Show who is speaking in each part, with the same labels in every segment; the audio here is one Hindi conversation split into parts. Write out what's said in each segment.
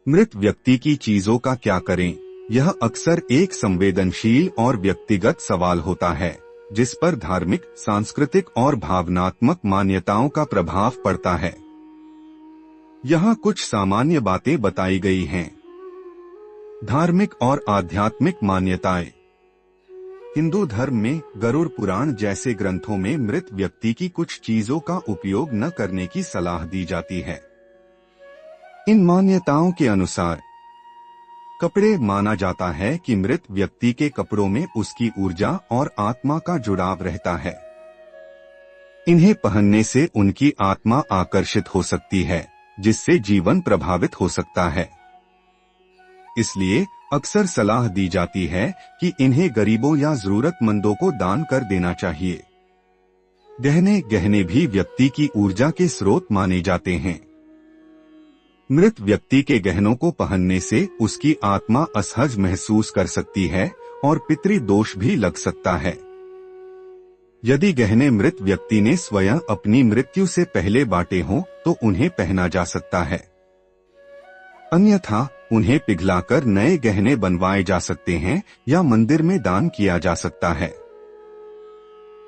Speaker 1: मृत व्यक्ति की चीजों का क्या करें? यह अक्सर एक संवेदनशील और व्यक्तिगत सवाल होता है, जिस पर धार्मिक, सांस्कृतिक और भावनात्मक मान्यताओं का प्रभाव पड़ता है। यहाँ कुछ सामान्य बातें बताई गई हैं। धार्मिक और आध्यात्मिक मान्यताएं। हिंदू धर्म में गरुड़ पुराण जैसे ग्रंथों में मृत व्यक्ति की कुछ चीजों का उपयोग न करने की सलाह दी जाती है। इन मान्यताओं के अनुसार कपड़े माना जाता है कि मृत व्यक्ति के कपड़ों में उसकी ऊर्जा और आत्मा का जुड़ाव रहता है। इन्हें पहनने से उनकी आत्मा आकर्षित हो सकती है, जिससे जीवन प्रभावित हो सकता है। इसलिए अक्सर सलाह दी जाती है कि इन्हें गरीबों या जरूरतमंदों को दान कर देना चाहिए। गहने भी व्यक्ति की ऊर्जा के स्रोत माने जाते हैं। मृत व्यक्ति के गहनों को पहनने से उसकी आत्मा असहज महसूस कर सकती है और पितृ दोष भी लग सकता है। यदि गहने मृत व्यक्ति ने स्वयं अपनी मृत्यु से पहले बांटे हों तो उन्हें पहना जा सकता है। अन्यथा उन्हें पिघलाकर नए गहने बनवाए जा सकते हैं या मंदिर में दान किया जा सकता है।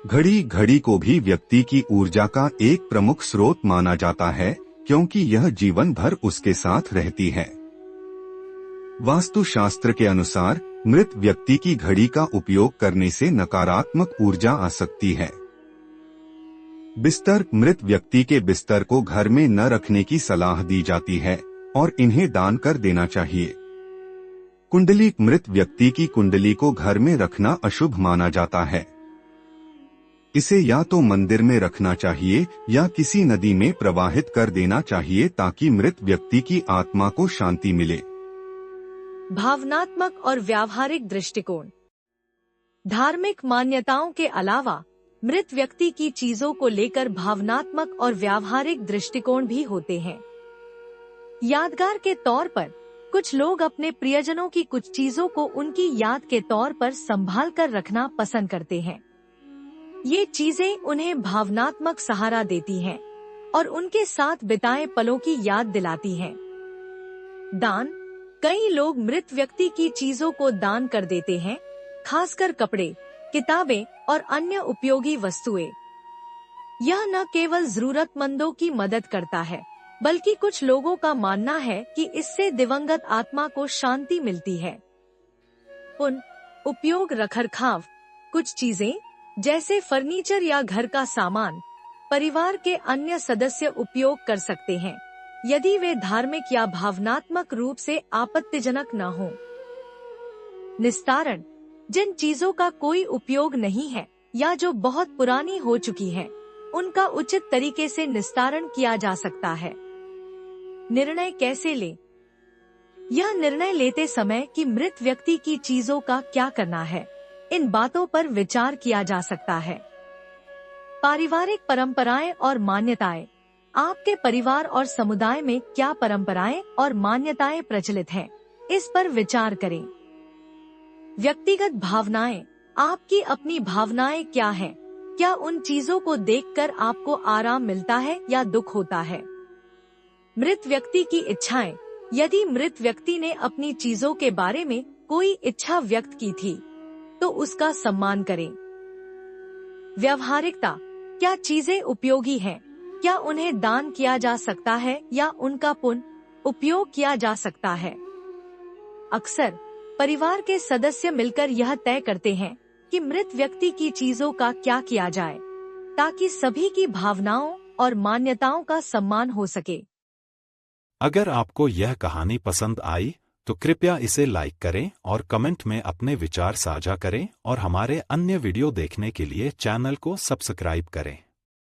Speaker 1: घड़ी को भी व्यक्ति की ऊर्जा का एक प्रमुख स्रोत माना जाता है, क्योंकि यह जीवन भर उसके साथ रहती है। वास्तुशास्त्र के अनुसार मृत व्यक्ति की घड़ी का उपयोग करने से नकारात्मक ऊर्जा आ सकती है। बिस्तर। मृत व्यक्ति के बिस्तर को घर में न रखने की सलाह दी जाती है और इन्हें दान कर देना चाहिए। कुंडली। मृत व्यक्ति की कुंडली को घर में रखना अशुभ माना जाता है। इसे या तो मंदिर में रखना चाहिए या किसी नदी में प्रवाहित कर देना चाहिए ताकि मृत व्यक्ति की आत्मा को शांति मिले।
Speaker 2: भावनात्मक और व्यावहारिक दृष्टिकोण। धार्मिक मान्यताओं के अलावा मृत व्यक्ति की चीजों को लेकर भावनात्मक और व्यावहारिक दृष्टिकोण भी होते हैं। यादगार के तौर पर कुछ लोग अपने प्रियजनों की कुछ चीजों को उनकी याद के तौर पर संभाल कर रखना पसंद करते हैं। ये चीजें उन्हें भावनात्मक सहारा देती हैं और उनके साथ बिताए पलों की याद दिलाती हैं। दान। कई लोग मृत व्यक्ति की चीजों को दान कर देते हैं, खासकर कपड़े, किताबें और अन्य उपयोगी वस्तुएं। यह न केवल जरूरतमंदों की मदद करता है, बल्कि कुछ लोगों का मानना है कि इससे दिवंगत आत्मा को शांति मिलती है। पुनः उपयोग। रखरखाव। कुछ चीजें जैसे फर्नीचर या घर का सामान परिवार के अन्य सदस्य उपयोग कर सकते हैं, यदि वे धार्मिक या भावनात्मक रूप से आपत्तिजनक न हो। निस्तारण। जिन चीजों का कोई उपयोग नहीं है या जो बहुत पुरानी हो चुकी हैं, उनका उचित तरीके से निस्तारण किया जा सकता है। निर्णय कैसे लें? यह निर्णय लेते समय कि मृत व्यक्ति की चीजों का क्या करना है, इन बातों पर विचार किया जा सकता है। पारिवारिक परंपराएं और मान्यताएं। आपके परिवार और समुदाय में क्या परंपराएं और मान्यताएं प्रचलित हैं, इस पर विचार करें। व्यक्तिगत भावनाएं। आपकी अपनी भावनाएं क्या हैं? क्या उन चीजों को देखकर आपको आराम मिलता है या दुख होता है? मृत व्यक्ति की इच्छाएं। यदि मृत व्यक्ति ने अपनी चीजों के बारे में कोई इच्छा व्यक्त की थी, तो उसका सम्मान करें। व्यावहारिकता। क्या चीजें उपयोगी हैं? क्या उन्हें दान किया जा सकता है या उनका पुनः उपयोग किया जा सकता है? अक्सर परिवार के सदस्य मिलकर यह तय करते हैं कि मृत व्यक्ति की चीजों का क्या किया जाए, ताकि सभी की भावनाओं और मान्यताओं का सम्मान हो सके।
Speaker 3: अगर आपको यह कहानी पसंद आई तो कृपया इसे लाइक करें और कमेंट में अपने विचार साझा करें और हमारे अन्य वीडियो देखने के लिए चैनल को सब्सक्राइब करें।